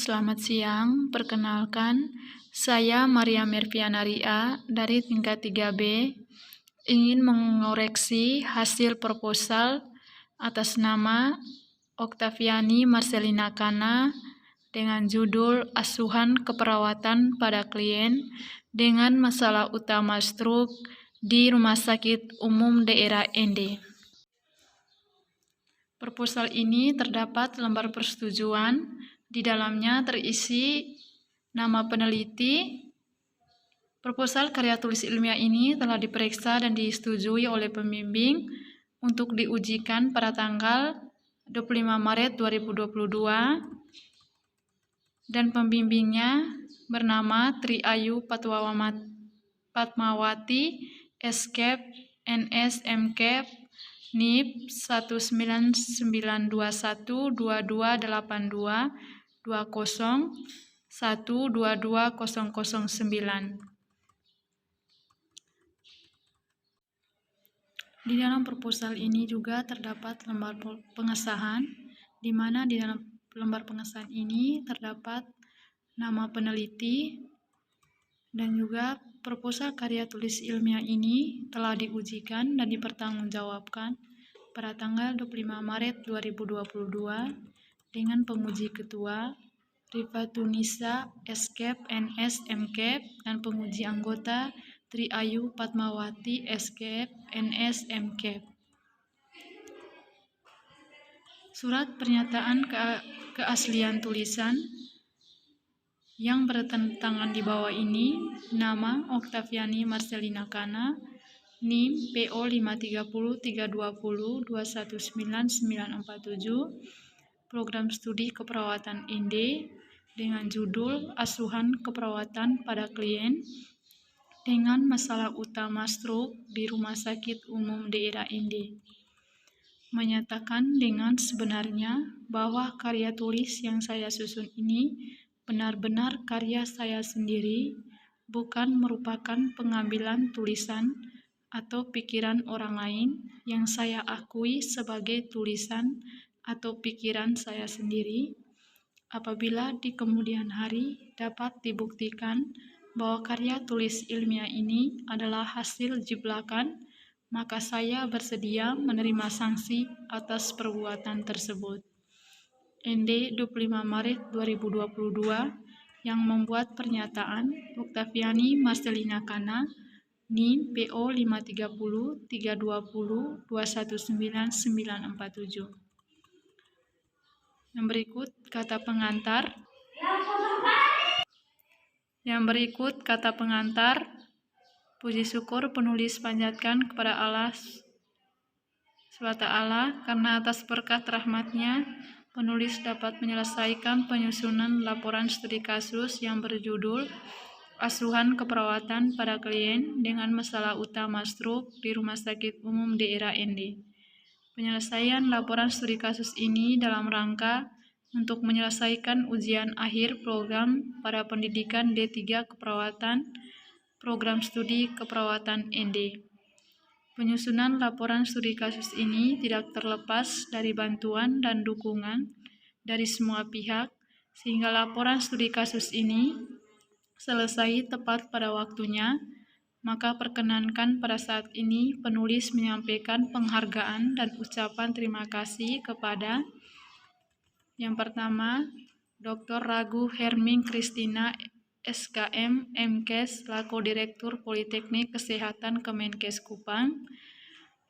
selamat siang. Perkenalkan, saya Maria Merviana Ria dari tingkat 3B ingin mengoreksi hasil proposal atas nama Oktaviani Marcelina Kana dengan judul Asuhan Keperawatan pada Klien dengan masalah utama stroke di Rumah Sakit Umum Daerah ND. Proposal ini terdapat lembar persetujuan. Di dalamnya terisi nama peneliti. Proposal karya tulis ilmiah ini telah diperiksa dan disetujui oleh pembimbing untuk diujikan pada tanggal 25 Maret 2022 dan pembimbingnya bernama Tri Ayu Patmawati, SCAP, NS, MCAP, NIP 199212220122009. Di dalam proposal ini juga terdapat lembar pengesahan, di mana di dalam lembar pengesahan ini terdapat nama peneliti dan juga proposal karya tulis ilmiah ini telah diujikan dan dipertanggungjawabkan pada tanggal 25 Maret 2022 dengan penguji ketua Rifatunisa, SCAP, NS, MCAP, dan penguji anggota Tri Ayu Patmawati, SCAP, NS, MCAP. Surat pernyataan keaslian tulisan yang bertentangan di bawah ini, nama Oktaviani Marcelina Kana, NIM PO 53032021997, Program Studi Keperawatan ND dengan judul Asuhan Keperawatan pada Klien dengan masalah utama stroke di Rumah Sakit Umum Daerah ND. Menyatakan dengan sebenarnya bahwa karya tulis yang saya susun ini benar-benar karya saya sendiri, bukan merupakan pengambilan tulisan atau pikiran orang lain yang saya akui sebagai tulisan atau pikiran saya sendiri. Apabila di kemudian hari dapat dibuktikan bahwa karya tulis ilmiah ini adalah hasil jiblakan, maka saya bersedia menerima sanksi atas perbuatan tersebut. ND 25 Maret 2022 yang membuat pernyataan Oktaviani Marcelina Kana, NIM PO 53032021997. Yang berikut kata pengantar. Puji syukur penulis panjatkan kepada Allah SWT karena atas berkat rahmat-Nya penulis dapat menyelesaikan penyusunan laporan studi kasus yang berjudul Asuhan Keperawatan pada Klien dengan masalah utama stroke di Rumah Sakit Umum Daerah ND. Penyelesaian laporan studi kasus ini dalam rangka untuk menyelesaikan ujian akhir program pada pendidikan D3 Keperawatan Program Studi Keperawatan ND. Penyusunan laporan studi kasus ini tidak terlepas dari bantuan dan dukungan dari semua pihak, sehingga laporan studi kasus ini selesai tepat pada waktunya. Maka perkenankan pada saat ini penulis menyampaikan penghargaan dan ucapan terima kasih kepada yang pertama, Dr. Ragu Herming Kristina SKM, MKes, selaku Direktur Politeknik Kesehatan Kemenkes Kupang.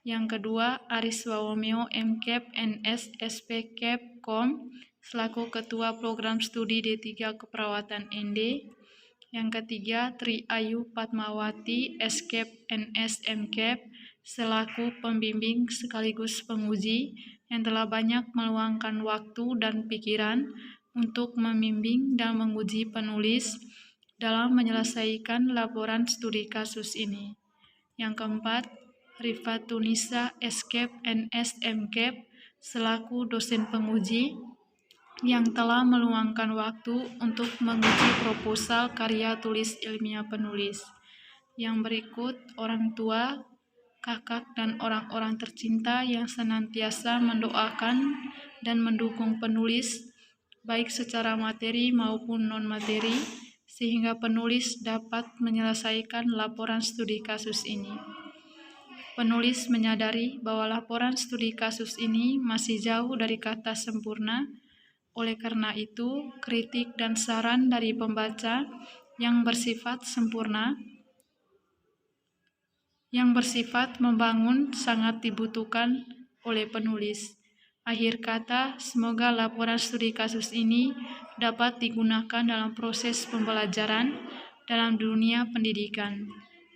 Yang kedua, Aris Wawomeo, MCAP, NS, SPCAP, KOM, selaku Ketua Program Studi D3 Keperawatan ND. Yang ketiga, Tri Ayu Patmawati, SCAP, NS, MCAP, selaku pembimbing sekaligus penguji yang telah banyak meluangkan waktu dan pikiran untuk membimbing dan menguji penulis dalam menyelesaikan laporan studi kasus ini. Yang keempat, Rifatunisa, SCAP, NS, MCAP, selaku dosen penguji yang telah meluangkan waktu untuk menguji proposal karya tulis ilmiah penulis. Yang berikut, orang tua, kakak, dan orang-orang tercinta yang senantiasa mendoakan dan mendukung penulis baik secara materi maupun non-materi, sehingga penulis dapat menyelesaikan laporan studi kasus ini. Penulis menyadari bahwa laporan studi kasus ini masih jauh dari kata sempurna. Oleh karena itu, kritik dan saran dari pembaca yang bersifat sempurna, yang bersifat membangun sangat dibutuhkan oleh penulis. Akhir kata, semoga laporan studi kasus ini dapat digunakan dalam proses pembelajaran dalam dunia pendidikan.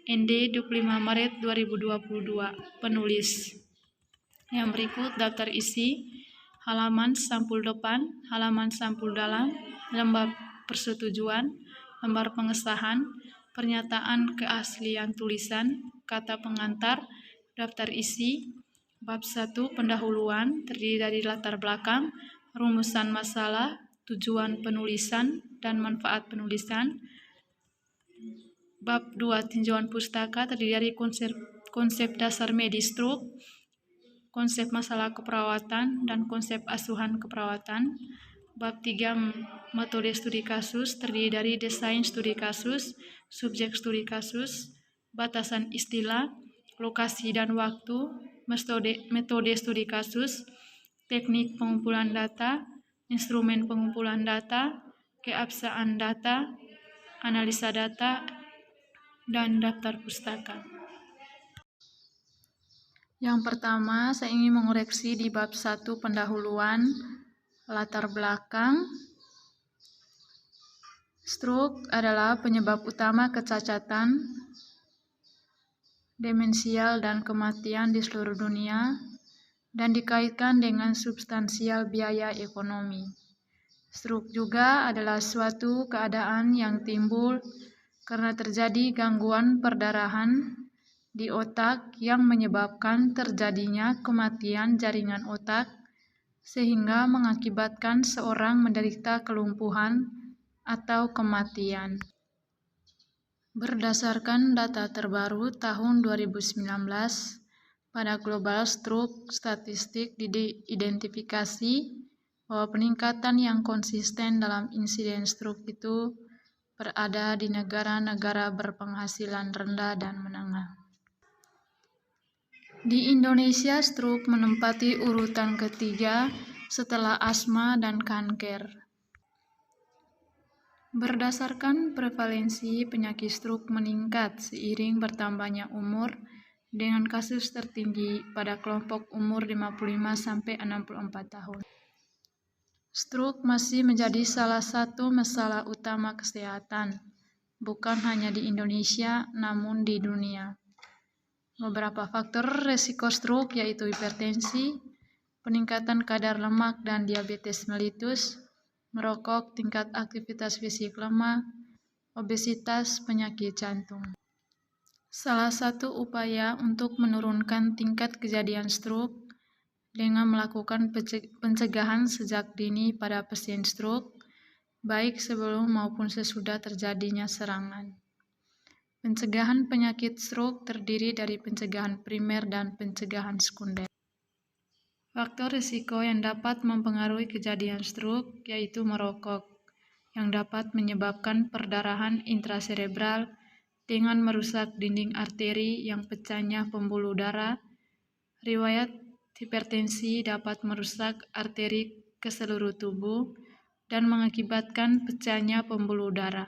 ND 25 Maret 2022. Penulis. Yang berikut daftar isi, halaman sampul depan, halaman sampul dalam, lembar persetujuan, lembar pengesahan, pernyataan keaslian tulisan, kata pengantar, daftar isi, bab 1 pendahuluan terdiri dari latar belakang, rumusan masalah, tujuan penulisan, dan manfaat penulisan. Bab 2 tinjauan pustaka terdiri dari konsep dasar medistroke, konsep masalah keperawatan, dan konsep asuhan keperawatan. Bab 3 metode studi kasus terdiri dari desain studi kasus, subjek studi kasus, batasan istilah, lokasi dan waktu, metode studi kasus, teknik pengumpulan data, instrumen pengumpulan data, keabsahan data, analisa data, dan daftar pustaka. Yang pertama, saya ingin mengoreksi di bab 1 pendahuluan, latar belakang. Stroke adalah penyebab utama kecacatan, demensial, dan kematian di seluruh dunia, dan dikaitkan dengan substansial biaya ekonomi. Stroke juga adalah suatu keadaan yang timbul karena terjadi gangguan perdarahan di otak yang menyebabkan terjadinya kematian jaringan otak, sehingga mengakibatkan seorang menderita kelumpuhan atau kematian. Berdasarkan data terbaru tahun 2019, pada Global Stroke Statistik diidentifikasi bahwa peningkatan yang konsisten dalam insiden stroke itu berada di negara-negara berpenghasilan rendah dan menengah. Di Indonesia, stroke menempati urutan ketiga setelah asma dan kanker. Berdasarkan prevalensi, penyakit stroke meningkat seiring bertambahnya umur, dengan kasus tertinggi pada kelompok umur 55-64 tahun. Stroke masih menjadi salah satu masalah utama kesehatan, bukan hanya di Indonesia, namun di dunia. Beberapa faktor resiko stroke yaitu hipertensi, peningkatan kadar lemak dan diabetes mellitus, merokok, tingkat aktivitas fisik lemah, obesitas, penyakit jantung. Salah satu upaya untuk menurunkan tingkat kejadian stroke dengan melakukan pencegahan sejak dini pada pasien stroke, baik sebelum maupun sesudah terjadinya serangan. Pencegahan penyakit stroke terdiri dari pencegahan primer dan pencegahan sekunder. Faktor risiko yang dapat mempengaruhi kejadian stroke yaitu merokok, yang dapat menyebabkan perdarahan intraserebral dengan merusak dinding arteri yang pecahnya pembuluh darah. Riwayat hipertensi dapat merusak arteri ke seluruh tubuh dan mengakibatkan pecahnya pembuluh darah.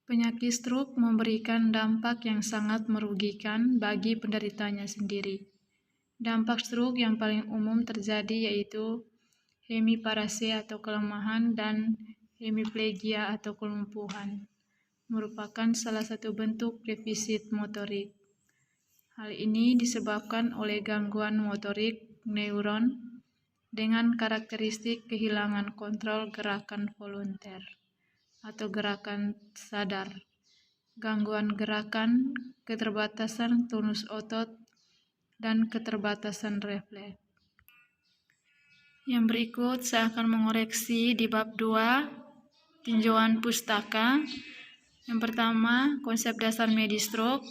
Penyakit stroke memberikan dampak yang sangat merugikan bagi penderitanya sendiri. Dampak stroke yang paling umum terjadi yaitu hemiparese atau kelemahan dan hemiplegia atau kelumpuhan, merupakan salah satu bentuk defisit motorik. Hal ini disebabkan oleh gangguan motorik neuron dengan karakteristik kehilangan kontrol gerakan volunter atau gerakan sadar, gangguan gerakan, keterbatasan tonus otot, dan keterbatasan refleks. Yang berikut saya akan mengoreksi di bab 2, tinjauan pustaka. Yang pertama, konsep dasar medis stroke.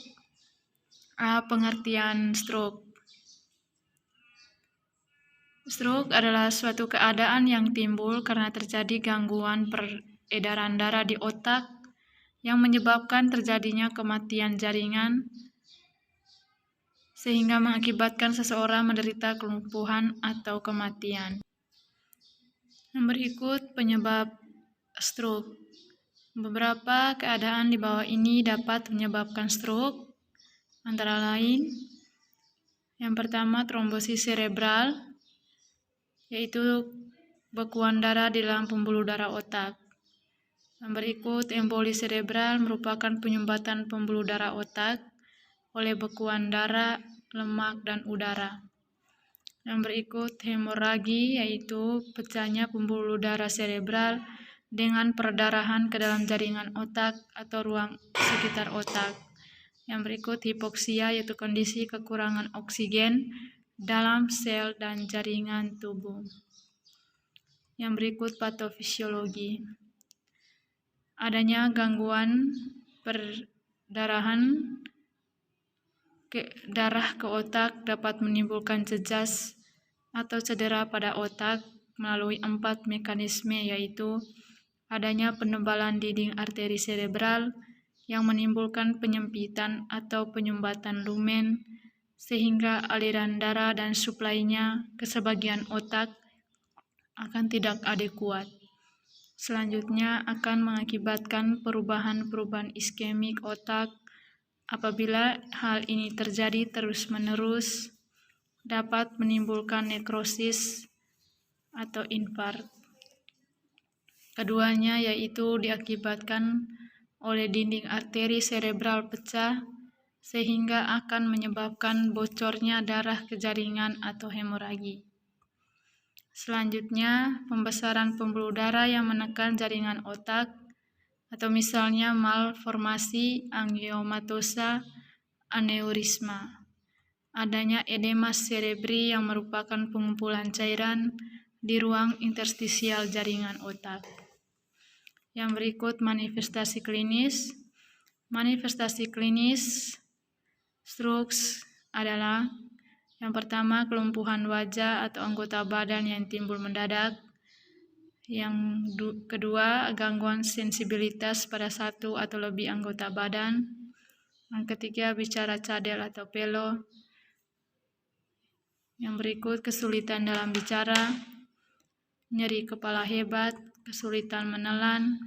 A. Pengertian stroke. Stroke adalah suatu keadaan yang timbul karena terjadi gangguan peredaran darah di otak yang menyebabkan terjadinya kematian jaringan sehingga mengakibatkan seseorang menderita kelumpuhan atau kematian. Yang berikut penyebab stroke. Beberapa keadaan di bawah ini dapat menyebabkan stroke, antara lain yang pertama trombosis cerebral, yaitu bekuan darah di dalam pembuluh darah otak. Yang berikut emboli cerebral merupakan penyumbatan pembuluh darah otak oleh bekuan darah, lemak, dan udara. Yang berikut hemoragi, yaitu pecahnya pembuluh darah cerebral dengan perdarahan ke dalam jaringan otak atau ruang sekitar otak. Yang berikut hipoksia, yaitu kondisi kekurangan oksigen dalam sel dan jaringan tubuh. Yang berikut patofisiologi. Adanya gangguan perdarahan darah ke otak dapat menimbulkan jejas atau cedera pada otak melalui 4 mekanisme, yaitu adanya penebalan dinding arteri cerebral yang menimbulkan penyempitan atau penyumbatan lumen sehingga aliran darah dan suplainya ke sebagian otak akan tidak adekuat. Selanjutnya akan mengakibatkan perubahan-perubahan iskemik otak. Apabila hal ini terjadi terus-menerus, dapat menimbulkan nekrosis atau infark. Keduanya yaitu diakibatkan oleh dinding arteri cerebral pecah sehingga akan menyebabkan bocornya darah ke jaringan atau hemoragi. Selanjutnya, pembesaran pembuluh darah yang menekan jaringan otak atau misalnya malformasi angiomatosa aneurisma. Adanya edema cerebri yang merupakan pengumpulan cairan di ruang interstisial jaringan otak. Yang berikut manifestasi klinis. Manifestasi klinis stroke adalah yang pertama kelumpuhan wajah atau anggota badan yang timbul mendadak. Yang kedua gangguan sensibilitas pada satu atau lebih anggota badan. Yang ketiga bicara cadel atau pelo. Yang berikut kesulitan dalam bicara, nyeri kepala hebat, kesulitan menelan,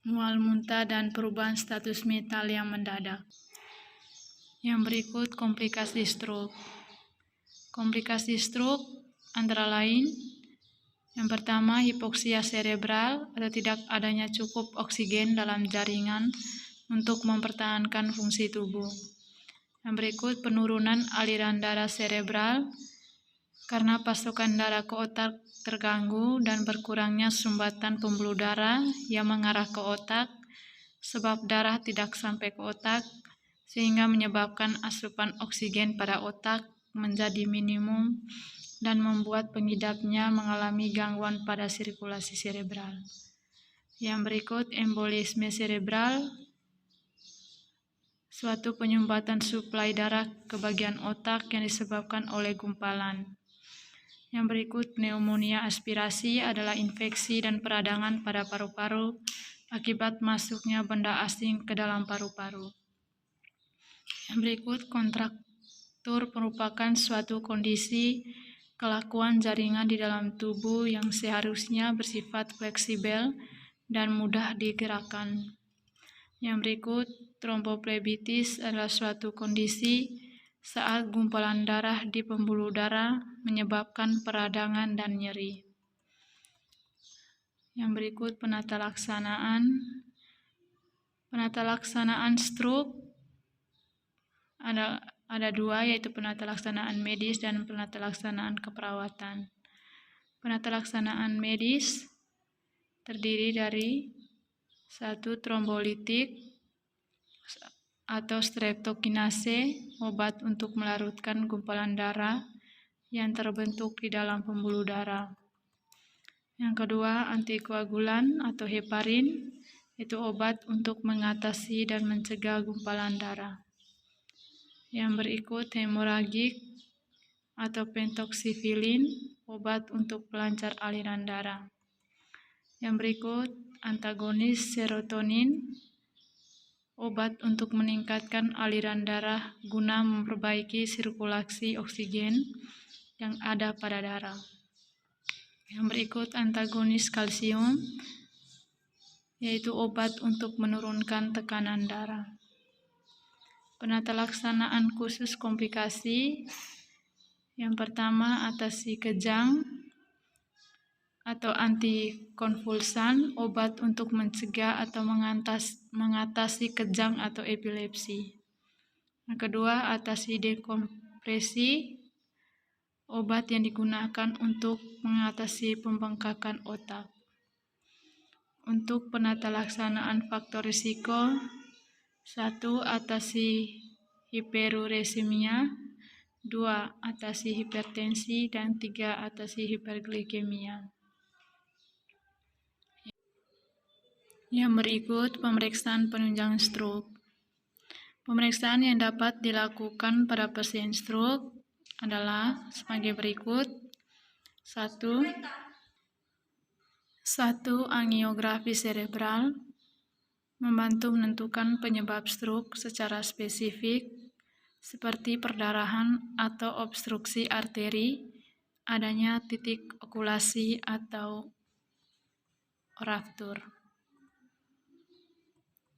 mual muntah, dan perubahan status mental yang mendadak. Yang berikut komplikasi stroke. Komplikasi stroke antara lain yang pertama hipoksia cerebral atau tidak adanya cukup oksigen dalam jaringan untuk mempertahankan fungsi tubuh. Yang berikut penurunan aliran darah cerebral karena pasokan darah ke otak terganggu dan berkurangnya sumbatan pembuluh darah yang mengarah ke otak sebab darah tidak sampai ke otak sehingga menyebabkan asupan oksigen pada otak menjadi minimum dan membuat pengidapnya mengalami gangguan pada sirkulasi cerebral. Yang berikut embolisme cerebral, suatu penyumbatan suplai darah ke bagian otak yang disebabkan oleh gumpalan. Yang berikut pneumonia aspirasi adalah infeksi dan peradangan pada paru-paru akibat masuknya benda asing ke dalam paru-paru. Yang berikut kontraktur merupakan suatu kondisi kelakuan jaringan di dalam tubuh yang seharusnya bersifat fleksibel dan mudah digerakkan. Yang berikut tromboflebitis adalah suatu kondisi saat gumpalan darah di pembuluh darah menyebabkan peradangan dan nyeri. Yang berikut penata laksanaan. Penata laksanaan stroke ada dua, yaitu penata laksanaan medis dan penata laksanaan keperawatan. Penata laksanaan medis terdiri dari 1. Trombolitik atau streptokinase, obat untuk melarutkan gumpalan darah yang terbentuk di dalam pembuluh darah. Yang kedua, antikoagulan atau heparin, itu obat untuk mengatasi dan mencegah gumpalan darah. Yang berikut hemoragik atau pentoksifilin, obat untuk pelancar aliran darah. Yang berikut, antagonis serotonin, obat untuk meningkatkan aliran darah guna memperbaiki sirkulasi oksigen yang ada pada darah. Yang berikut, antagonis kalsium, yaitu obat untuk menurunkan tekanan darah. Penata laksanaan khusus komplikasi. Yang pertama, atasi kejang atau antikonvulsan, obat untuk mencegah atau mengatasi kejang atau epilepsi. Yang kedua, atasi dekompresi, obat yang digunakan untuk mengatasi pembengkakan otak. Untuk penata laksanaan faktor risiko, 1. Atasi hiperuresemia, 2. Atasi hipertensi, dan 3. Atasi hiperglikemia. Yang berikut, pemeriksaan penunjang stroke. Pemeriksaan yang dapat dilakukan pada pasien stroke adalah sebagai berikut. 1. Angiografi cerebral, membantu menentukan penyebab stroke secara spesifik, seperti perdarahan atau obstruksi arteri, adanya titik okulasi atau raftur.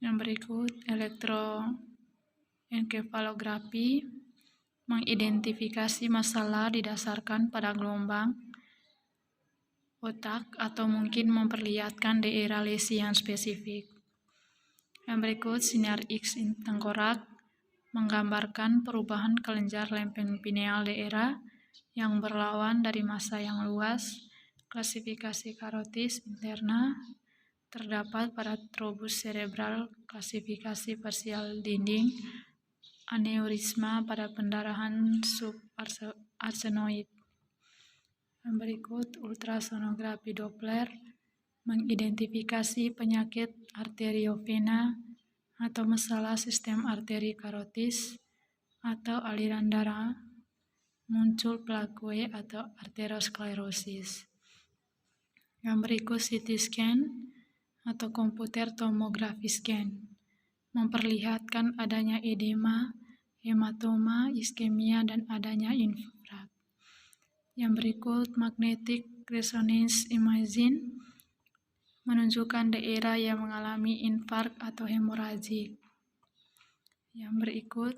Yang berikut, elektroenkefalografi, mengidentifikasi masalah didasarkan pada gelombang otak atau mungkin memperlihatkan daerah lesi yang spesifik. Yang berikut, sinar X tengkorak, menggambarkan perubahan kelenjar lempeng pineal daerah yang berlawan dari massa yang luas. Klasifikasi karotis interna terdapat pada trobus cerebral, klasifikasi parsial dinding, aneurisma pada pendarahan subarsenoid. Yang berikut, ultrasonografi Doppler, mengidentifikasi penyakit arteriovena atau masalah sistem arteri karotis atau aliran darah, muncul plaque atau arteriosklerosis. Yang berikut, CT scan atau komputer tomografi scan, memperlihatkan adanya edema, hematoma, iskemia, dan adanya infrak. Yang berikut, magnetic resonance imaging, menunjukkan daerah yang mengalami infark atau hemoragik. Yang berikut,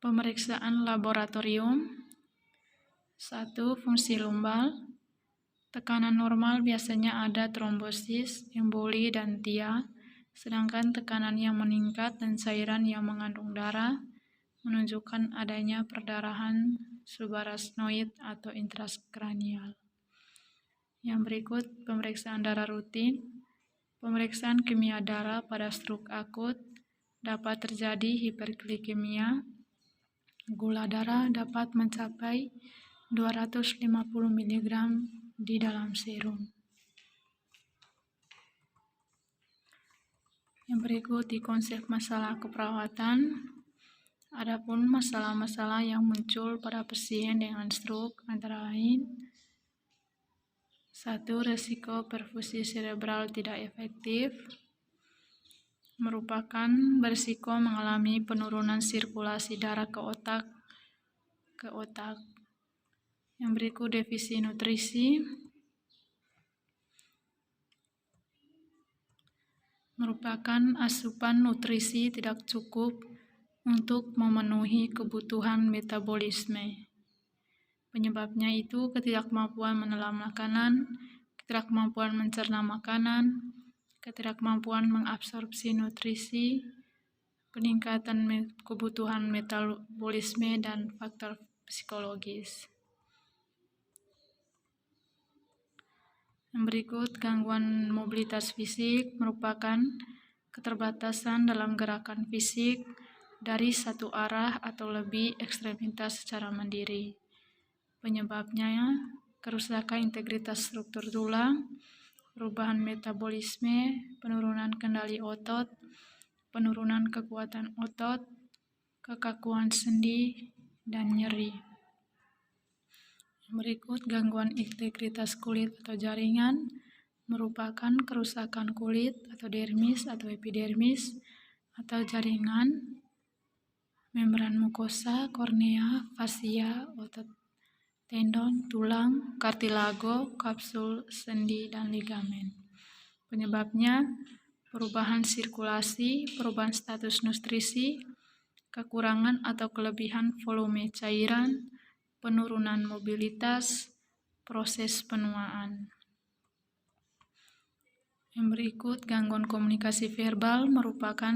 pemeriksaan laboratorium. 1. Fungsi lumbal. Tekanan normal biasanya ada trombosis, emboli, dan TIA, sedangkan tekanan yang meningkat dan cairan yang mengandung darah menunjukkan adanya perdarahan subarachnoid atau intraskranial. Yang berikut, pemeriksaan darah rutin. Pemeriksaan kimia darah pada stroke akut, dapat terjadi hiperglikemia. Gula darah dapat mencapai 250 mg di dalam serum. Yang berikut, di konsep masalah keperawatan. Adapun masalah-masalah yang muncul pada pasien dengan stroke antara lain: 1. Risiko perfusi cerebral tidak efektif, merupakan berisiko mengalami penurunan sirkulasi darah ke otak. Yang berikut, defisi nutrisi, merupakan asupan nutrisi tidak cukup untuk memenuhi kebutuhan metabolisme. Penyebabnya itu ketidakmampuan menelan makanan, ketidakmampuan mencerna makanan, ketidakmampuan mengabsorpsi nutrisi, peningkatan kebutuhan metabolisme, dan faktor psikologis. Yang berikut, gangguan mobilitas fisik, merupakan keterbatasan dalam gerakan fisik dari satu arah atau lebih ekstremitas secara mandiri. Penyebabnya kerusakan integritas struktur tulang, perubahan metabolisme, penurunan kendali otot, penurunan kekuatan otot, kekakuan sendi, dan nyeri. Yang berikut, gangguan integritas kulit atau jaringan merupakan kerusakan kulit atau dermis atau epidermis atau jaringan membran mukosa, kornea, fasia, otot, tendon, tulang, kartilago, kapsul, sendi, dan ligamen. Penyebabnya perubahan sirkulasi, perubahan status nutrisi, kekurangan atau kelebihan volume cairan, penurunan mobilitas, proses penuaan. Yang berikut, gangguan komunikasi verbal merupakan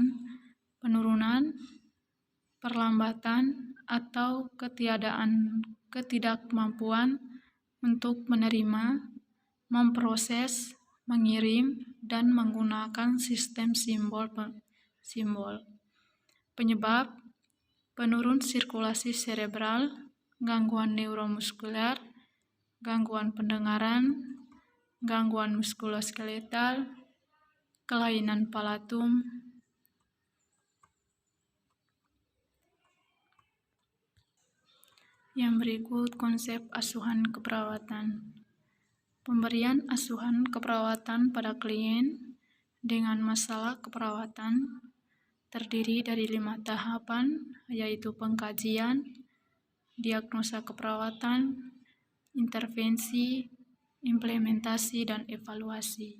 penurunan, perlambatan, atau ketidakmampuan untuk menerima, memproses, mengirim, dan menggunakan sistem simbol. Penyebab penurun sirkulasi cerebral, gangguan neuromuskuler, gangguan pendengaran, gangguan muskuloskeletal, kelainan palatum. Yang berikut, konsep asuhan keperawatan. Pemberian asuhan keperawatan pada klien dengan masalah keperawatan terdiri dari 5 tahapan, yaitu pengkajian, diagnosa keperawatan, intervensi, implementasi, dan evaluasi.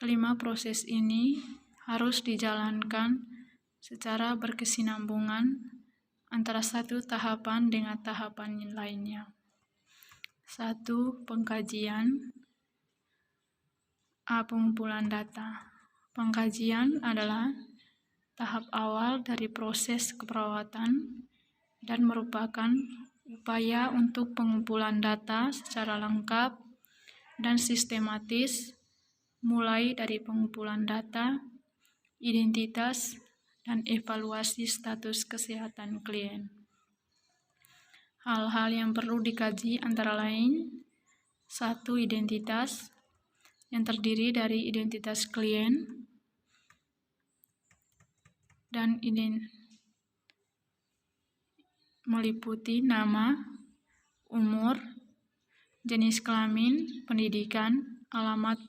Kelima proses ini harus dijalankan secara berkesinambungan antara satu tahapan dengan tahapan lainnya. 1. Pengkajian. A. Pengumpulan data. Pengkajian adalah tahap awal dari proses keperawatan dan merupakan upaya untuk pengumpulan data secara lengkap dan sistematis, mulai dari pengumpulan data, identitas, dan evaluasi status kesehatan klien. Hal-hal yang perlu dikaji antara lain: 1. Identitas, yang terdiri dari identitas klien dan meliputi nama, umur, jenis kelamin, pendidikan, alamat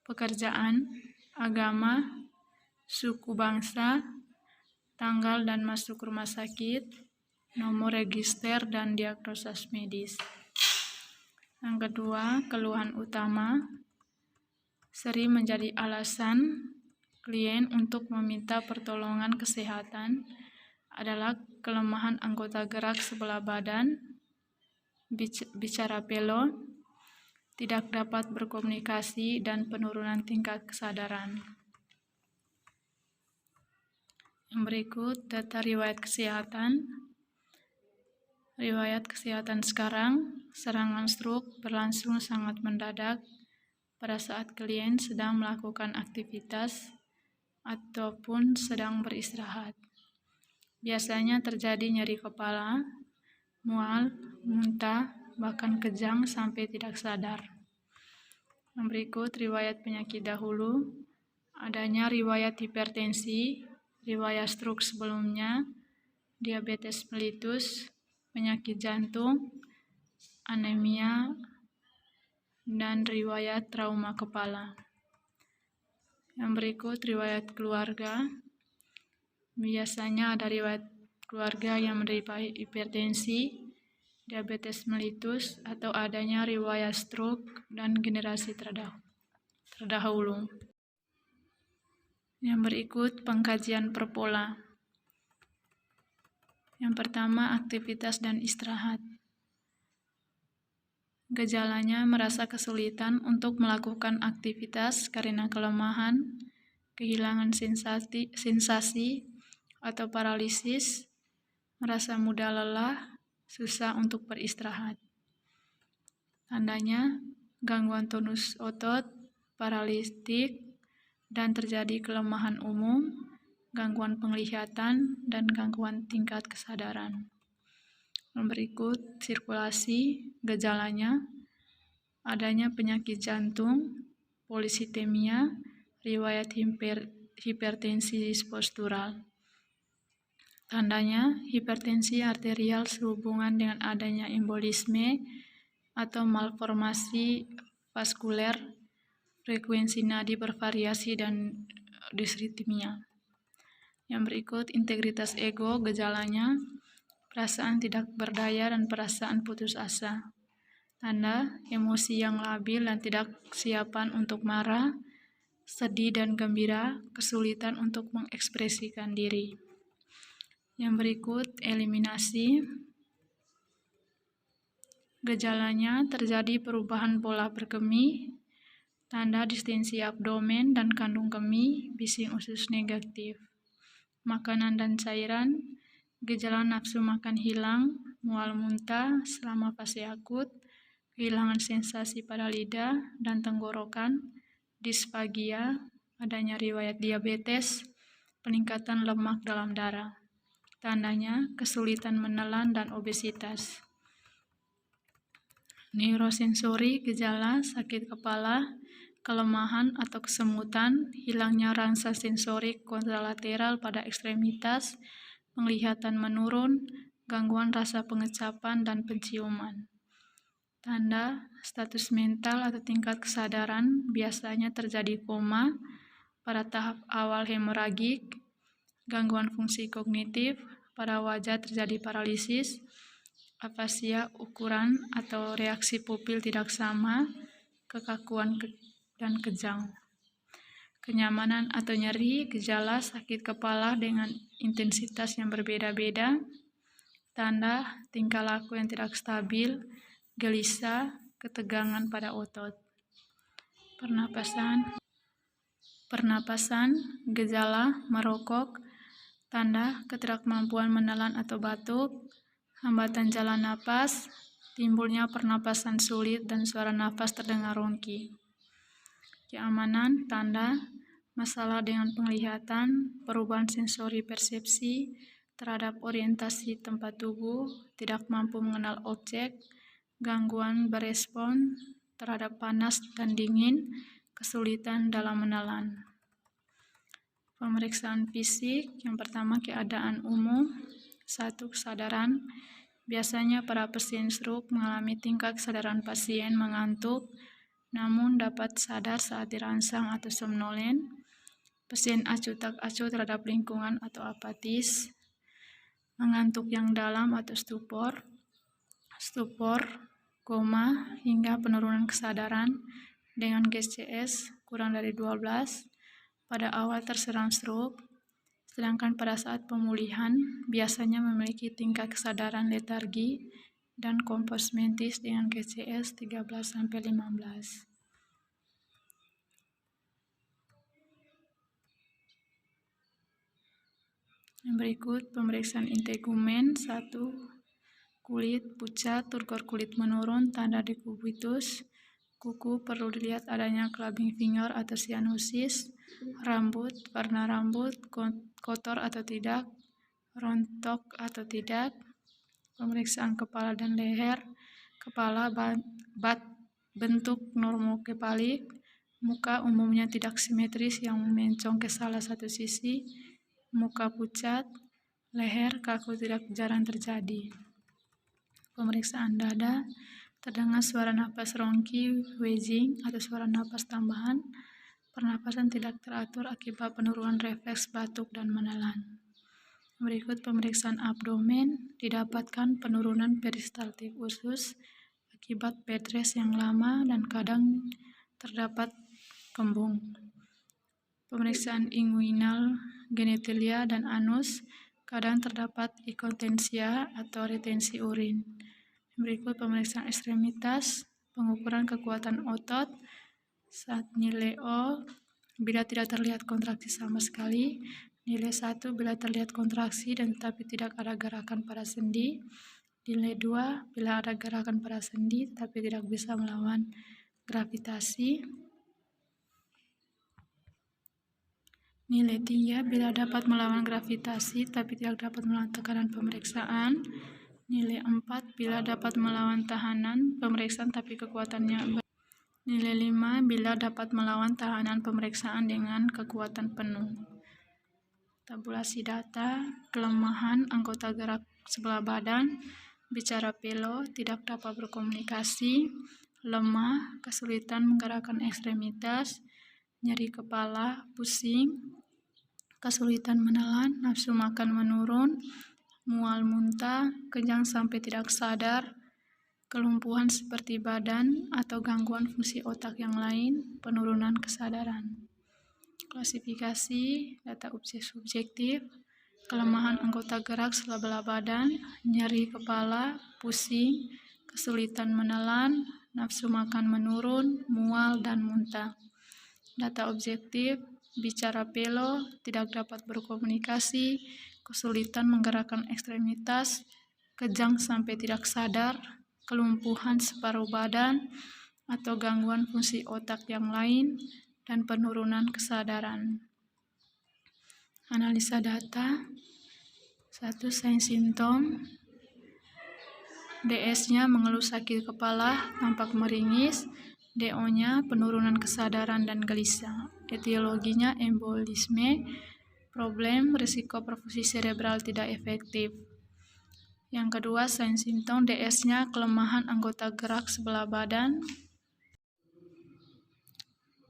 pekerjaan, agama, suku bangsa, tanggal dan masuk rumah sakit, nomor register, dan diagnosa medis. Yang kedua, keluhan utama. Sering menjadi alasan klien untuk meminta pertolongan kesehatan adalah kelemahan anggota gerak sebelah badan, bicara pelo, tidak dapat berkomunikasi, dan penurunan tingkat kesadaran. Yang berikut, data riwayat kesehatan. Riwayat kesehatan sekarang, serangan stroke berlangsung sangat mendadak pada saat klien sedang melakukan aktivitas ataupun sedang beristirahat. Biasanya terjadi nyeri kepala, mual, muntah, bahkan kejang sampai tidak sadar. Yang berikut, riwayat penyakit dahulu. Adanya riwayat hipertensi, riwayat stroke sebelumnya, diabetes mellitus, penyakit jantung, anemia, dan riwayat trauma kepala. Yang berikut, riwayat keluarga. Biasanya ada riwayat keluarga yang menderita hipertensi, diabetes mellitus, atau adanya riwayat stroke dan generasi terdahulu. Yang berikut, pengkajian perpola. Yang pertama, aktivitas dan istirahat. Gejalanya merasa kesulitan untuk melakukan aktivitas karena kelemahan, kehilangan sensasi atau paralisis, merasa mudah lelah, susah untuk beristirahat. Tandanya gangguan tonus otot, paralitik, dan terjadi kelemahan umum, gangguan penglihatan, dan gangguan tingkat kesadaran. Berikut, sirkulasi. Gejalanya adanya penyakit jantung, polisitemia, riwayat hipertensi postural. Tandanya, hipertensi arterial sehubungan dengan adanya embolisme atau malformasi vaskuler, frekuensi nadi bervariasi, dan disritmia. Yang berikut, integritas ego, gejalanya, perasaan tidak berdaya dan perasaan putus asa. Tanda, emosi yang labil dan tidak kesiapan untuk marah, sedih dan gembira, kesulitan untuk mengekspresikan diri. Yang berikut, eliminasi. Gejalanya terjadi perubahan pola berkemih, tanda distensi abdomen dan kandung kemih, bising usus negatif. Makanan dan cairan, gejala nafsu makan hilang, mual muntah selama fase akut, kehilangan sensasi pada lidah dan tenggorokan, disfagia, adanya riwayat diabetes, peningkatan lemak dalam darah. Tandanya kesulitan menelan dan obesitas. Neurosensori, gejala sakit kepala, kelemahan atau kesemutan, hilangnya rasa sensorik kontralateral pada ekstremitas, penglihatan menurun, gangguan rasa pengecapan dan penciuman. Tanda, status mental atau tingkat kesadaran biasanya terjadi koma pada tahap awal hemoragik, gangguan fungsi kognitif, pada wajah terjadi paralisis, afasia ukuran atau reaksi pupil tidak sama, kekakuan dan kejang. Kenyamanan atau nyeri, gejala sakit kepala dengan intensitas yang berbeda-beda, tanda tingkah laku yang tidak stabil, gelisah, ketegangan pada otot. Pernapasan, gejala merokok, tanda ketidakmampuan menelan atau batuk, hambatan jalan napas, timbulnya pernapasan sulit dan suara napas terdengar rongki. Keamanan, tanda masalah dengan penglihatan, perubahan sensori persepsi terhadap orientasi tempat tubuh, tidak mampu mengenal objek, gangguan berespon terhadap panas dan dingin, kesulitan dalam menelan. Pemeriksaan fisik, yang pertama keadaan umum. 1. Kesadaran. Biasanya para pasien stroke mengalami tingkat kesadaran pasien mengantuk, namun dapat sadar saat dirangsang atau somnolen. Pasien acuh tak acuh terhadap lingkungan atau apatis. Mengantuk yang dalam atau stupor, koma, hingga penurunan kesadaran dengan GCS kurang dari 12 pada awal terserang stroke, sedangkan pada saat pemulihan biasanya memiliki tingkat kesadaran letargi dan kompos mentis dengan GCS 13-15. Yang berikut, pemeriksaan integumen. 1. Kulit pucat, turgor kulit menurun, tanda dekubitus. Kuku perlu dilihat adanya clubbing finger atau cyanosis. Rambut, warna rambut kotor atau tidak, rontok atau tidak. Pemeriksaan kepala dan leher. Kepala bentuk normokepalik, muka umumnya tidak simetris yang mencong ke salah satu sisi, muka pucat, leher kaku tidak jarang terjadi. Pemeriksaan dada, terdengar suara napas rongki, wheezing atau suara napas tambahan, pernapasan tidak teratur akibat penurunan refleks batuk dan menelan. Berikut pemeriksaan abdomen, didapatkan penurunan peristaltik usus akibat bed rest yang lama dan kadang terdapat kembung. Pemeriksaan inguinal, genitalia dan anus, kadang terdapat inkontinensia atau retensi urin. Berikut pemeriksaan ekstremitas, pengukuran kekuatan otot saat nilai O bila tidak terlihat kontraksi sama sekali, nilai 1 bila terlihat kontraksi dan tetapi tidak ada gerakan pada sendi, nilai 2 bila ada gerakan pada sendi tapi tidak bisa melawan gravitasi, nilai 3 bila dapat melawan gravitasi tapi tidak dapat melawan tekanan pemeriksaan, nilai 4 bila dapat melawan tahanan pemeriksaan tapi kekuatannya, nilai 5 bila dapat melawan tahanan pemeriksaan dengan kekuatan penuh. tabulasi data, kelemahan anggota gerak sebelah badan, bicara pelo, tidak dapat berkomunikasi, lemah, kesulitan menggerakkan ekstremitas, nyeri kepala, pusing, kesulitan menelan, nafsu makan menurun, mual muntah, kejang sampai tidak sadar, kelumpuhan seperti badan atau gangguan fungsi otak yang lain, penurunan kesadaran. Klasifikasi data subjektif, kelemahan anggota gerak sebelah badan, nyeri kepala, pusing, kesulitan menelan, nafsu makan menurun, mual, dan muntah. Data objektif, bicara pelo, tidak dapat berkomunikasi, kesulitan menggerakkan ekstremitas, kejang sampai tidak sadar, kelumpuhan separuh badan, atau gangguan fungsi otak yang lain, dan penurunan kesadaran. Analisa data. 1. Sign simptom. DS-nya mengeluh sakit kepala, tampak meringis. DO-nya penurunan kesadaran dan gelisah. Etiologinya embolisme, problem risiko perfusi cerebral tidak efektif. Yang kedua, sign simptom DS-nya kelemahan anggota gerak sebelah badan.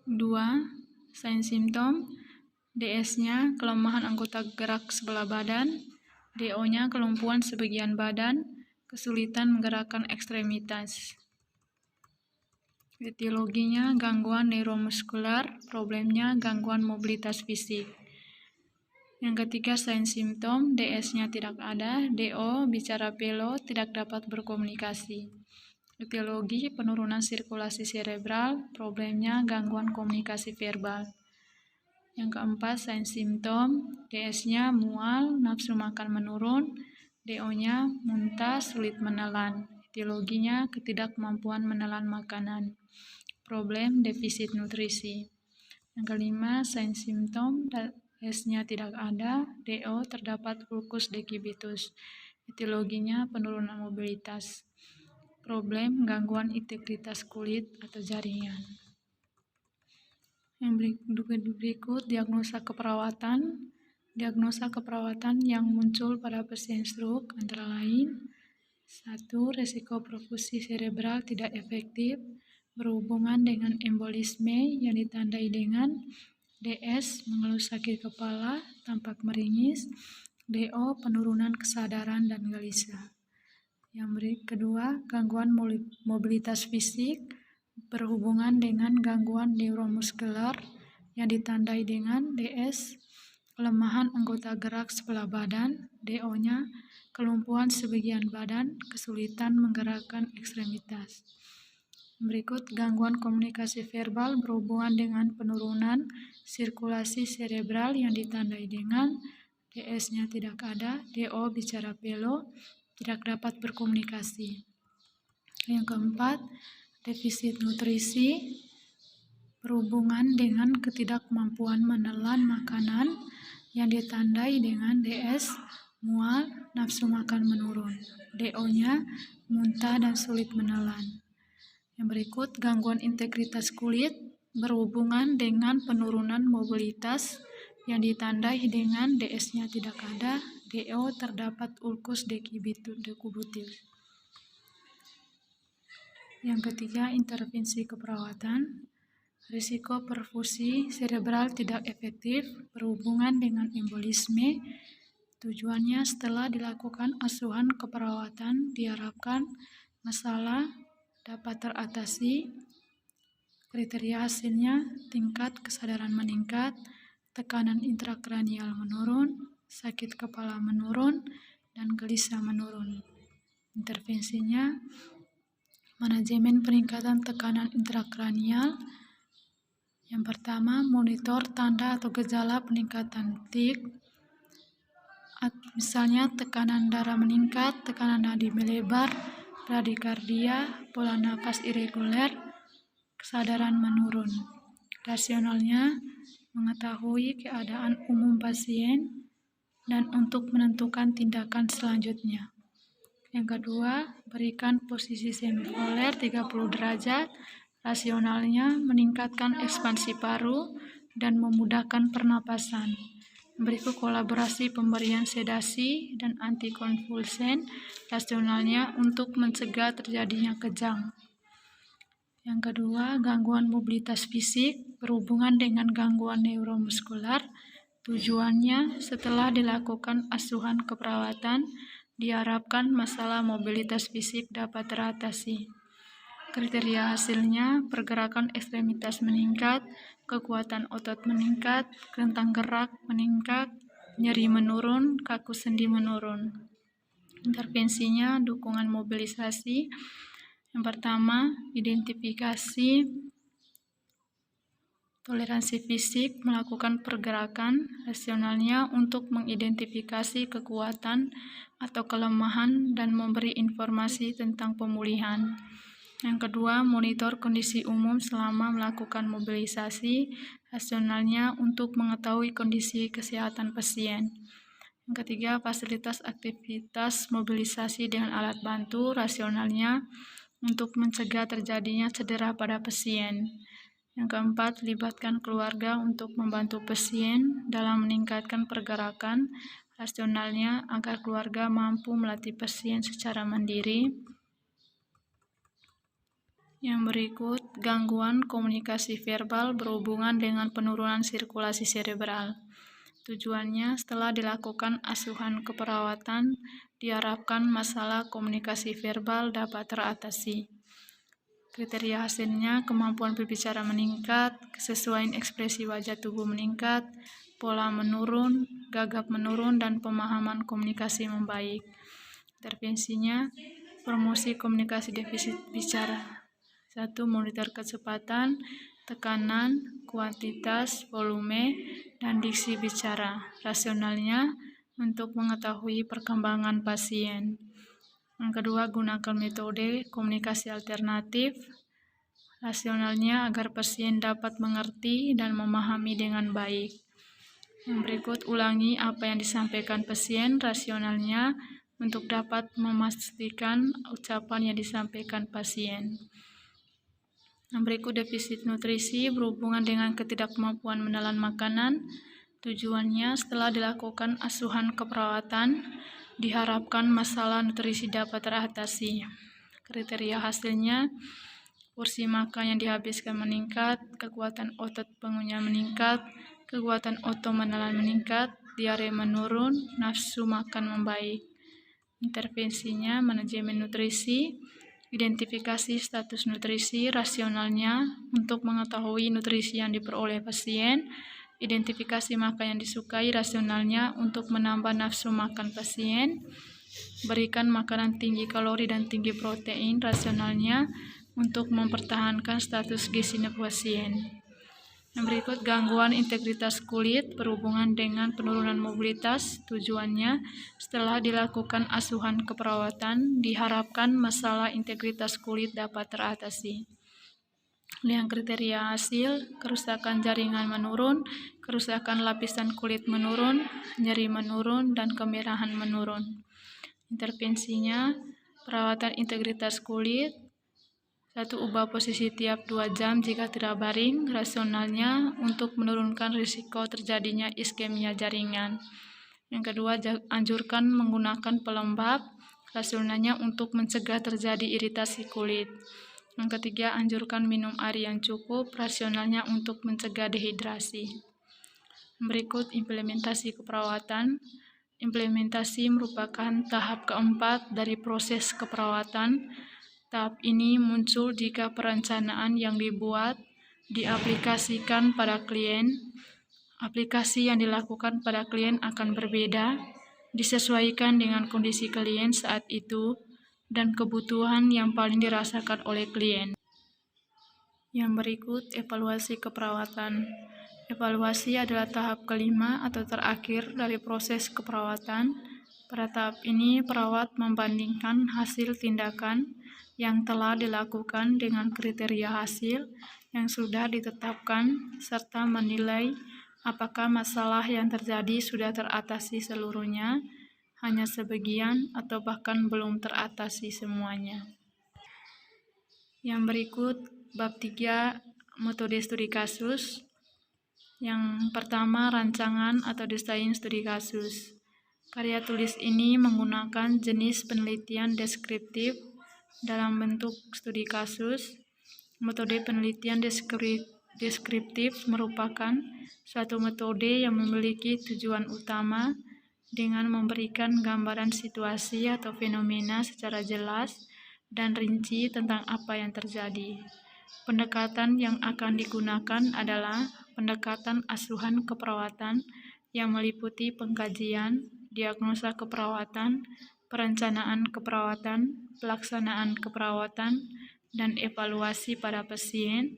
2. Sign simptom DS-nya kelemahan anggota gerak sebelah badan. DO-nya kelumpuhan sebagian badan, kesulitan menggerakkan ekstremitas. Etiologinya gangguan neuromuskular, problemnya gangguan mobilitas fisik. Yang ketiga, sign simptom DS-nya tidak ada, DO bicara pelo, tidak dapat berkomunikasi. Etiologi penurunan sirkulasi cerebral, problemnya gangguan komunikasi verbal. Yang keempat, sign simptom DS-nya mual, nafsu makan menurun, DO-nya muntah, sulit menelan. Etiologinya ketidakmampuan menelan makanan. Problem defisit nutrisi. Yang kelima, sign simptom DS-nya tidak ada, DO terdapat ulcus decubitus. Etiologinya penurunan mobilitas. Problem gangguan integritas kulit atau jaringan. Yang berikut diagnosa keperawatan. Diagnosa keperawatan yang muncul pada pasien stroke antara lain: 1. Resiko perfusi cerebral tidak efektif berhubungan dengan embolisme yang ditandai dengan DS mengeluh sakit kepala, tampak meringis, DO penurunan kesadaran dan gelisah. Yang kedua, gangguan mobilitas fisik berhubungan dengan gangguan neuromuskular yang ditandai dengan DS kelemahan anggota gerak sebelah badan, DO-nya kelumpuhan sebagian badan, kesulitan menggerakkan ekstremitas. Berikut gangguan komunikasi verbal berhubungan dengan penurunan sirkulasi cerebral yang ditandai dengan DS-nya tidak ada, DO bicara pelo, tidak dapat berkomunikasi. Yang keempat, defisit nutrisi berhubungan dengan ketidakmampuan menelan makanan yang ditandai dengan DS mual, nafsu makan menurun, DO-nya muntah dan sulit menelan. Yang berikut, gangguan integritas kulit berhubungan dengan penurunan mobilitas yang ditandai dengan DS-nya tidak ada, DO terdapat ulcus decubitus. Yang ketiga, intervensi keperawatan. Risiko perfusi cerebral tidak efektif berhubungan dengan embolisme. Tujuannya setelah dilakukan asuhan keperawatan diharapkan masalah dapat teratasi. Kriteria hasilnya tingkat kesadaran meningkat, tekanan intrakranial menurun, sakit kepala menurun, dan gelisah menurun. Intervensinya manajemen peningkatan tekanan intrakranial. Yang pertama, monitor tanda atau gejala peningkatan TIC. Misalnya tekanan darah meningkat, tekanan nadi melebar, bradikardia, pola nafas irreguler, kesadaran menurun. Rasionalnya mengetahui keadaan umum pasien dan untuk menentukan tindakan selanjutnya. Yang kedua, berikan posisi semivoler 30 derajat. Rasionalnya meningkatkan ekspansi paru dan memudahkan pernapasan. Berikut kolaborasi pemberian sedasi dan antikonvulsan rasionalnya untuk mencegah terjadinya kejang. Yang kedua, gangguan mobilitas fisik berhubungan dengan gangguan neuromuskular. Tujuannya, setelah dilakukan asuhan keperawatan, diharapkan masalah mobilitas fisik dapat teratasi. Kriteria hasilnya, pergerakan ekstremitas meningkat, kekuatan otot meningkat, rentang gerak meningkat, nyeri menurun, kaku sendi menurun. Intervensinya, dukungan mobilisasi. Yang pertama, identifikasi toleransi fisik, melakukan pergerakan rasionalnya untuk mengidentifikasi kekuatan atau kelemahan dan memberi informasi tentang pemulihan. Yang kedua, monitor kondisi umum selama melakukan mobilisasi rasionalnya untuk mengetahui kondisi kesehatan pasien. Yang ketiga, fasilitas aktivitas mobilisasi dengan alat bantu rasionalnya untuk mencegah terjadinya cedera pada pasien. Yang keempat, libatkan keluarga untuk membantu pasien dalam meningkatkan pergerakan rasionalnya agar keluarga mampu melatih pasien secara mandiri. Yang berikut, gangguan komunikasi verbal berhubungan dengan penurunan sirkulasi cerebral. Tujuannya, setelah dilakukan asuhan keperawatan, diharapkan masalah komunikasi verbal dapat teratasi. Kriteria hasilnya, kemampuan berbicara meningkat, kesesuaian ekspresi wajah tubuh meningkat, pola menurun, gagap menurun, dan pemahaman komunikasi membaik. Intervensinya, promosi komunikasi defisit bicara. 1. Monitor kecepatan, tekanan, kuantitas, volume, dan diksi bicara rasionalnya untuk mengetahui perkembangan pasien. Yang kedua, gunakan metode komunikasi alternatif rasionalnya agar pasien dapat mengerti dan memahami dengan baik. Yang berikut, ulangi apa yang disampaikan pasien rasionalnya untuk dapat memastikan ucapan yang disampaikan pasien. Yang berikut, defisit nutrisi berhubungan dengan ketidakmampuan menelan makanan. Tujuannya, setelah dilakukan asuhan keperawatan, diharapkan masalah nutrisi dapat teratasi. Kriteria hasilnya, porsi makan yang dihabiskan meningkat, kekuatan otot pengunyah meningkat, kekuatan otot menelan meningkat, diare menurun, nafsu makan membaik. Intervensinya, manajemen nutrisi, identifikasi status nutrisi rasionalnya untuk mengetahui nutrisi yang diperoleh pasien, identifikasi makan yang disukai rasionalnya untuk menambah nafsu makan pasien, berikan makanan tinggi kalori dan tinggi protein rasionalnya untuk mempertahankan status gizi pasien. Yang berikut, gangguan integritas kulit berhubungan dengan penurunan mobilitas. Tujuannya, setelah dilakukan asuhan keperawatan, diharapkan masalah integritas kulit dapat teratasi. Yang kriteria hasil, kerusakan jaringan menurun, kerusakan lapisan kulit menurun, nyeri menurun, dan kemerahan menurun. Intervensinya, perawatan integritas kulit. 1. Ubah posisi tiap 2 jam jika tidak baring, rasionalnya untuk menurunkan risiko terjadinya iskemia jaringan. Yang kedua, anjurkan menggunakan pelembab, rasionalnya untuk mencegah terjadi iritasi kulit. Yang ketiga, anjurkan minum air yang cukup, rasionalnya untuk mencegah dehidrasi. Berikut implementasi keperawatan. Implementasi merupakan tahap keempat dari proses keperawatan. Tahap ini muncul jika perencanaan yang dibuat diaplikasikan pada klien. Aplikasi yang dilakukan pada klien akan berbeda, disesuaikan dengan kondisi klien saat itu dan kebutuhan yang paling dirasakan oleh klien. Yang berikut, evaluasi keperawatan. Evaluasi adalah tahap kelima atau terakhir dari proses keperawatan. Pada tahap ini, perawat membandingkan hasil tindakan yang telah dilakukan dengan kriteria hasil yang sudah ditetapkan, serta menilai apakah masalah yang terjadi sudah teratasi seluruhnya, hanya sebagian, atau bahkan belum teratasi semuanya. Yang berikut, bab 3, metode studi kasus. Yang pertama, rancangan atau desain studi kasus. Karya tulis ini menggunakan jenis penelitian deskriptif dalam bentuk studi kasus. Metode penelitian deskriptif merupakan suatu metode yang memiliki tujuan utama dengan memberikan gambaran situasi atau fenomena secara jelas dan rinci tentang apa yang terjadi. Pendekatan yang akan digunakan adalah pendekatan asuhan keperawatan yang meliputi pengkajian, diagnosa keperawatan, perencanaan keperawatan, pelaksanaan keperawatan, dan evaluasi pada pasien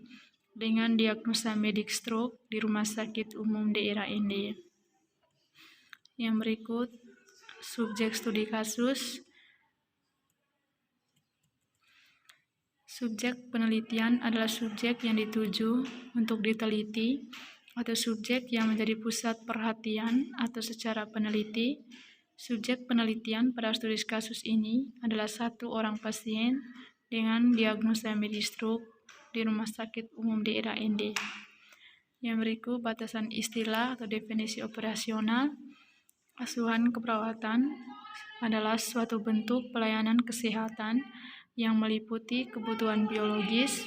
dengan diagnosa medik stroke di Rumah Sakit Umum Daerah ND. Yang berikut, subjek studi kasus. Subjek penelitian adalah subjek yang dituju untuk diteliti atau subjek yang menjadi pusat perhatian atau secara peneliti. Subjek penelitian pada studi kasus ini adalah satu orang pasien dengan diagnosa medik stroke di Rumah Sakit Umum Daerah ND. Yang berikut, batasan istilah atau definisi operasional. Asuhan keperawatan adalah suatu bentuk pelayanan kesehatan yang meliputi kebutuhan biologis,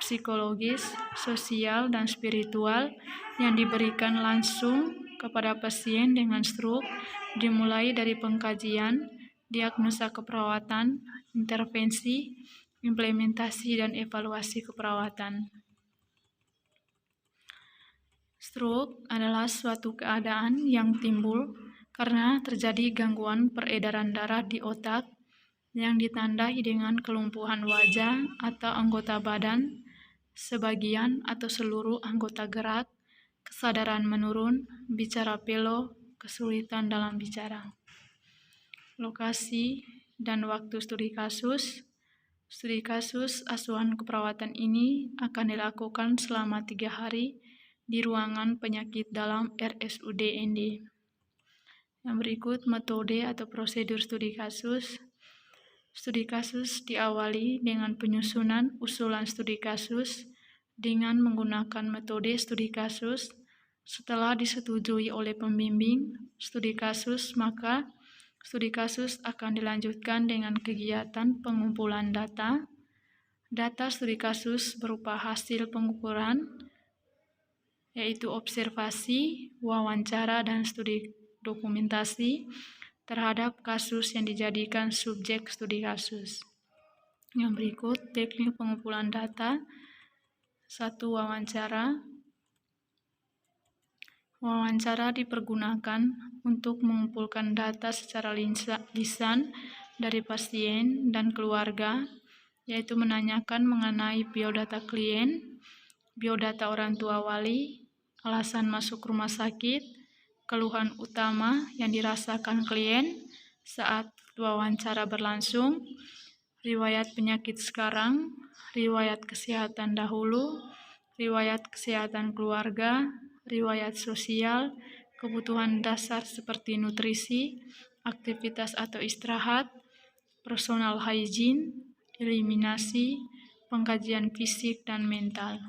psikologis, sosial, dan spiritual yang diberikan langsung kepada pasien dengan stroke, dimulai dari pengkajian, diagnosa keperawatan, intervensi, implementasi, dan evaluasi keperawatan. Stroke adalah suatu keadaan yang timbul karena terjadi gangguan peredaran darah di otak yang ditandai dengan kelumpuhan wajah atau anggota badan, sebagian atau seluruh anggota gerak, kesadaran menurun, bicara pelo, kesulitan dalam bicara. Lokasi dan waktu studi kasus. Studi kasus asuhan keperawatan ini akan dilakukan selama 3 hari di ruangan penyakit dalam RSUD ND. Yang berikut, metode atau prosedur studi kasus. Studi kasus diawali dengan penyusunan usulan studi kasus dengan menggunakan metode studi kasus. Setelah disetujui oleh pembimbing studi kasus, maka studi kasus akan dilanjutkan dengan kegiatan pengumpulan data. Data studi kasus berupa hasil pengukuran, yaitu observasi, wawancara, dan studi dokumentasi terhadap kasus yang dijadikan subjek studi kasus. Yang berikut, teknik pengumpulan data. 1. Wawancara. Wawancara dipergunakan untuk mengumpulkan data secara lisan dari pasien dan keluarga, yaitu menanyakan mengenai biodata klien, biodata orang tua wali, alasan masuk rumah sakit, keluhan utama yang dirasakan klien saat wawancara berlangsung, riwayat penyakit sekarang, riwayat kesehatan dahulu, riwayat kesehatan keluarga, riwayat sosial, kebutuhan dasar seperti nutrisi, aktivitas atau istirahat, personal hygiene, eliminasi, pengkajian fisik dan mental.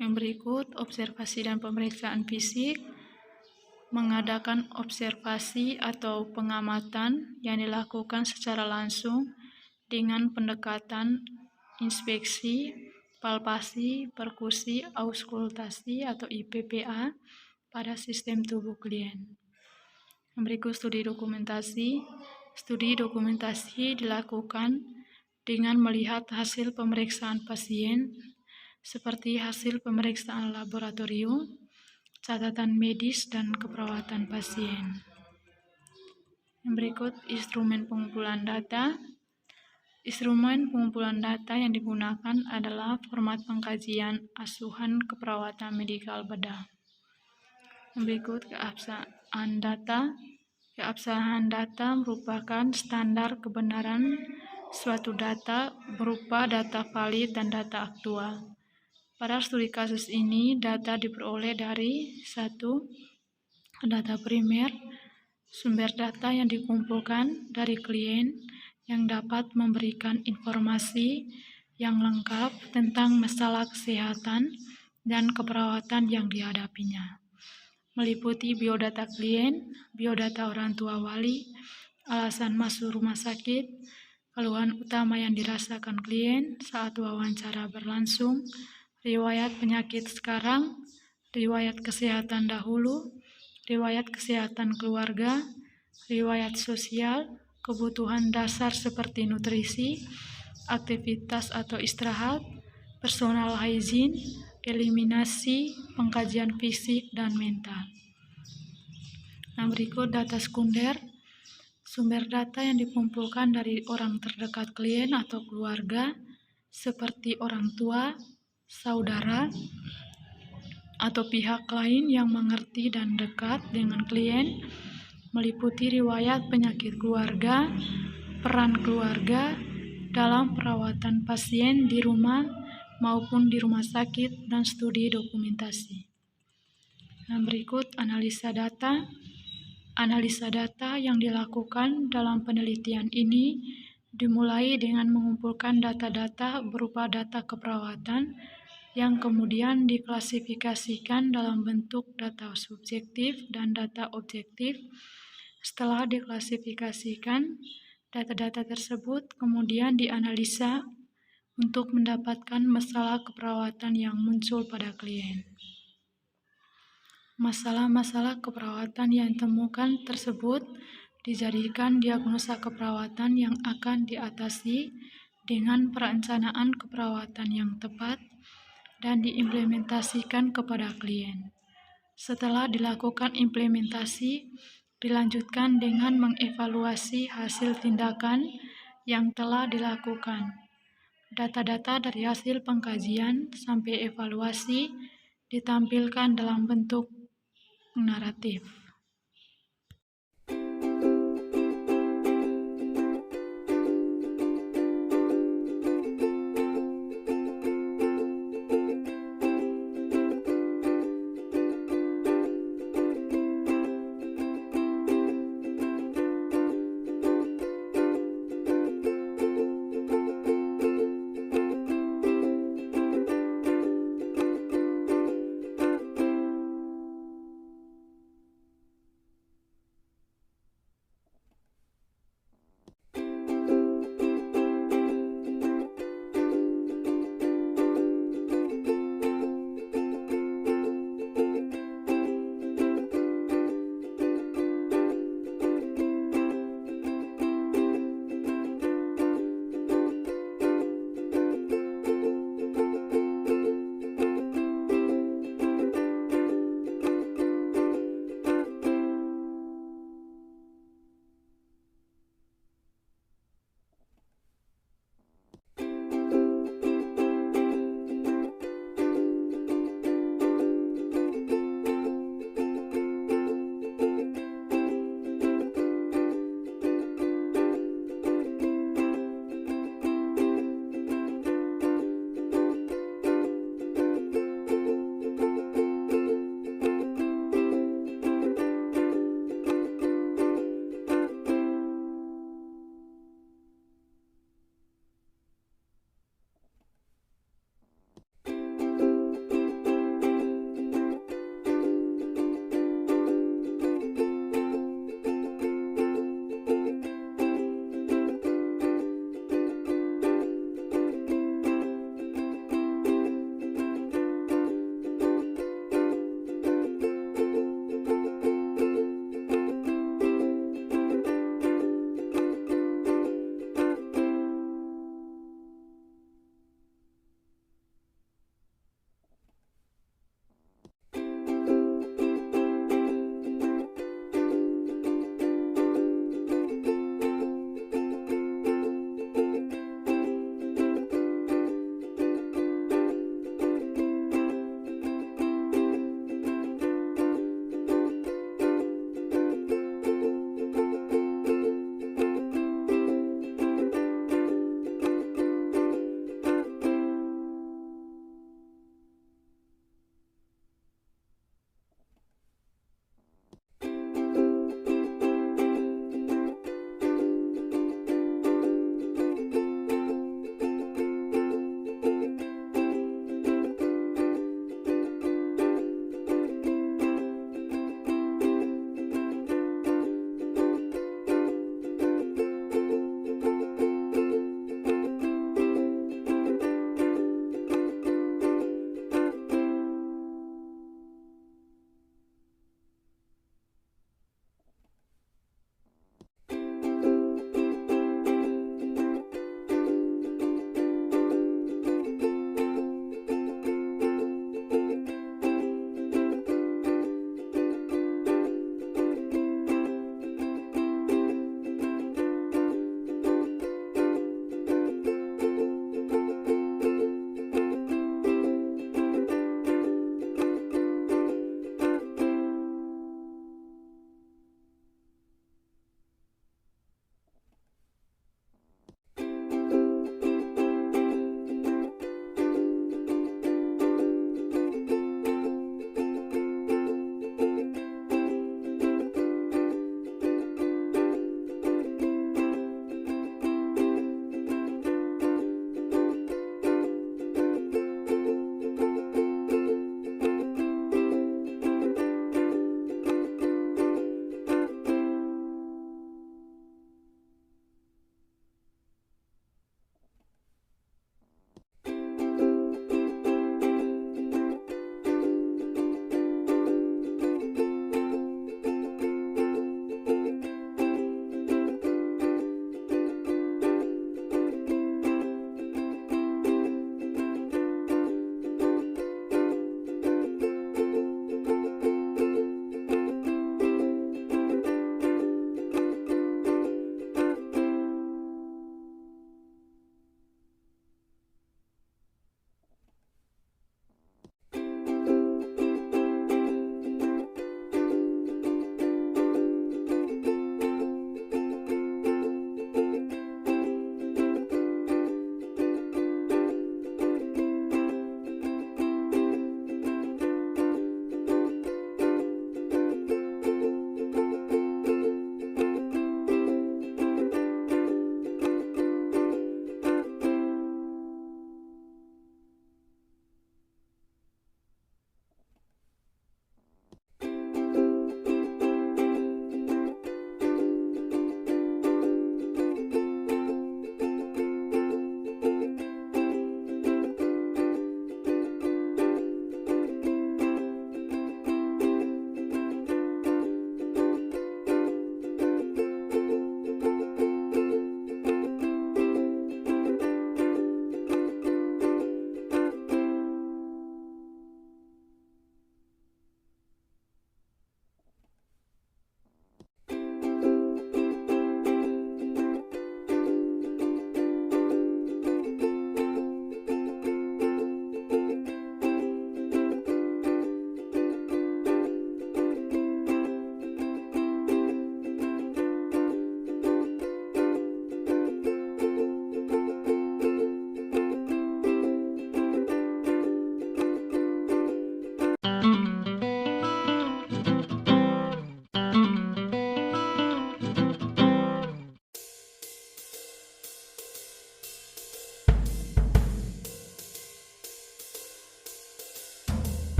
Yang berikut, observasi dan pemeriksaan fisik. Mengadakan observasi atau pengamatan yang dilakukan secara langsung dengan pendekatan inspeksi, palpasi, perkusi, auskultasi atau IPPA pada sistem tubuh klien. Yang berikut, studi dokumentasi. Studi dokumentasi dilakukan dengan melihat hasil pemeriksaan pasien seperti hasil pemeriksaan laboratorium, catatan medis, dan keperawatan pasien. Yang berikut, instrumen pengumpulan data. Instrumen pengumpulan data yang digunakan adalah format pengkajian asuhan keperawatan medikal bedah. Yang berikut, keabsahan data. Keabsahan data merupakan standar kebenaran suatu data berupa data valid dan data aktual. Pada studi kasus ini, data diperoleh dari 1. Data primer, sumber data yang dikumpulkan dari klien yang dapat memberikan informasi yang lengkap tentang masalah kesehatan dan keperawatan yang dihadapinya, meliputi biodata klien, biodata orang tua wali, alasan masuk rumah sakit, keluhan utama yang dirasakan klien saat wawancara berlangsung, riwayat penyakit sekarang, riwayat kesehatan dahulu, riwayat kesehatan keluarga, riwayat sosial, kebutuhan dasar seperti nutrisi, aktivitas atau istirahat, personal hygiene, eliminasi, pengkajian fisik dan mental. Nah, berikut data sekunder. Sumber data yang dikumpulkan dari orang terdekat klien atau keluarga, seperti orang tua, saudara, atau pihak lain yang mengerti dan dekat dengan klien, meliputi riwayat penyakit keluarga, peran keluarga dalam perawatan pasien di rumah maupun di rumah sakit, dan studi dokumentasi. Nah, berikut analisa data. Analisa data yang dilakukan dalam penelitian ini dimulai dengan mengumpulkan data-data berupa data keperawatan yang kemudian diklasifikasikan dalam bentuk data subjektif dan data objektif. Setelah diklasifikasikan, data-data tersebut kemudian dianalisa untuk mendapatkan masalah keperawatan yang muncul pada klien. Masalah-masalah keperawatan yang ditemukan tersebut dijadikan diagnosa keperawatan yang akan diatasi dengan perencanaan keperawatan yang tepat dan diimplementasikan kepada klien. Setelah dilakukan implementasi, dilanjutkan dengan mengevaluasi hasil tindakan yang telah dilakukan. Data-data dari hasil pengkajian sampai evaluasi ditampilkan dalam bentuk naratif.